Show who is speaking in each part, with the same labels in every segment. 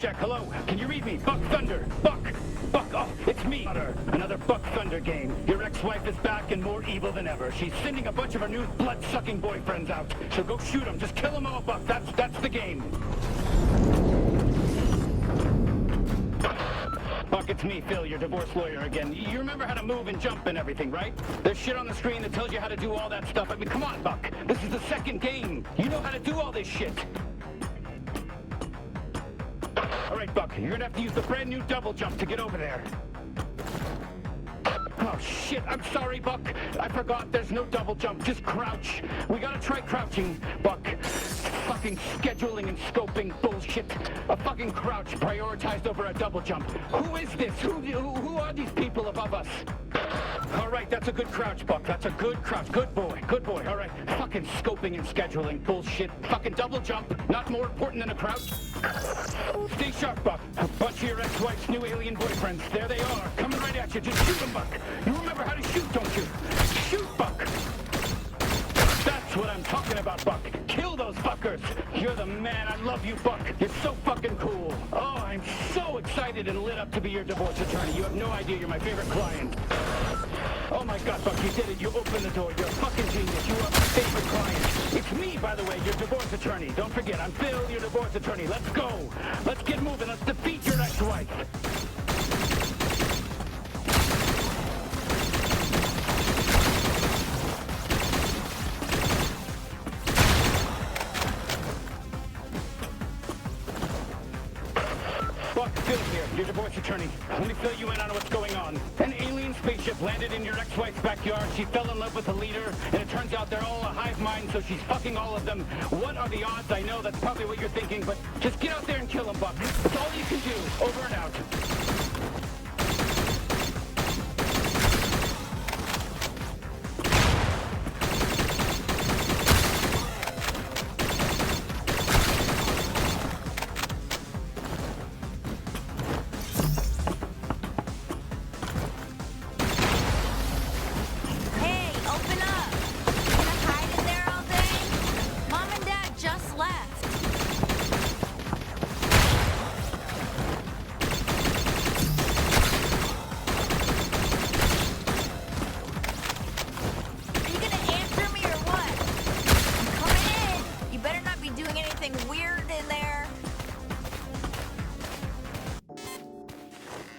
Speaker 1: Jack, hello. Can you read me? Buck Thunder. Buck. Oh, it's me. Another Buck Thunder game. Your ex-wife is back and more evil than ever. She's sending a bunch of her new blood-sucking boyfriends out. So go shoot them. Just kill them all, Buck. That's the game. Buck, it's me, Phil, your divorce lawyer again. You remember how to move and jump and everything, right? There's shit on the screen that tells you how to do all that stuff. I mean, come on, Buck. This is the second game. You know how to do all this shit. All right, Buck, you're gonna have to use the brand new double jump to get over there. Oh, shit, I'm sorry, Buck. I forgot there's no double jump, just crouch. We gotta try crouching, Buck. Fucking scheduling and scoping bullshit. A fucking crouch prioritized over a double jump. Who is this? Who are these people above us? All right, that's a good crouch, Buck. That's a good crouch. Good boy. All right, fucking scoping and scheduling bullshit. Fucking double jump. Not more important than a crouch. Stay sharp, Buck. A bunch of your ex-wife's new alien boyfriends. There they are, coming right at you. Just shoot them, Buck. You remember how to shoot, don't you? Shoot, Buck. That's what I'm talking about, Buck. Kill those fuckers. You're the man. I love you, Buck. You're so fucking cool. Oh, I'm so excited and lit up to be your divorce attorney. You have no idea. You're my favorite client. Oh my God, Buck, you did it. You opened the door. You're a fucking genius. You are my favorite client. It's me, by the way, your divorce attorney. Don't forget, I'm Phil, your divorce attorney. Let's go. Let's get moving. Let's defeat your ex-wife. Buck, Phil here, your divorce attorney. Let me fill you in on what's going on. An alien spaceship landed in your ex-wife's backyard. She fell in love with the leader, and it turns out they're all a hive mind, so she's fucking all of them. What are the odds? I know that's probably what you're thinking, but just get out there and kill them, Buck. That's all you can do. Over and out.
Speaker 2: Hey, open up! You gonna hide in there all day? Mom and Dad just left. Are you gonna answer me or what? I'm coming in. You better not be doing anything weird in there.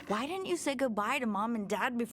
Speaker 2: Why didn't you say goodbye to Mom and Dad before?